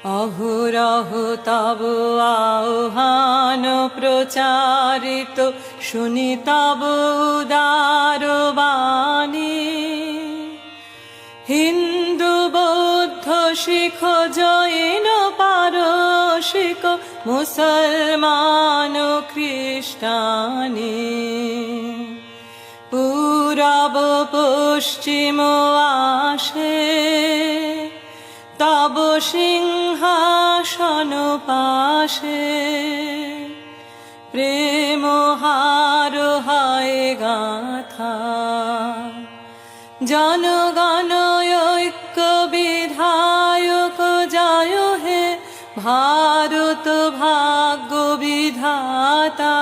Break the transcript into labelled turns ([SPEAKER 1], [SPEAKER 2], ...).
[SPEAKER 1] অহরহ তব আহ্বান প্রচারিত, শুনি তব উদার বাণী। হিন্দু বৌদ্ধ শিখ জৈন পারসিক, মুসলমান খ্রিস্টানি। পূরব পশ্চিম আসে তব সিংহাসন পাশে, প্রেম হার হয় গাথা। জনগণ ঐক্য বিধায়ক জয় হে, ভারত ভাগ্য বিধাতা।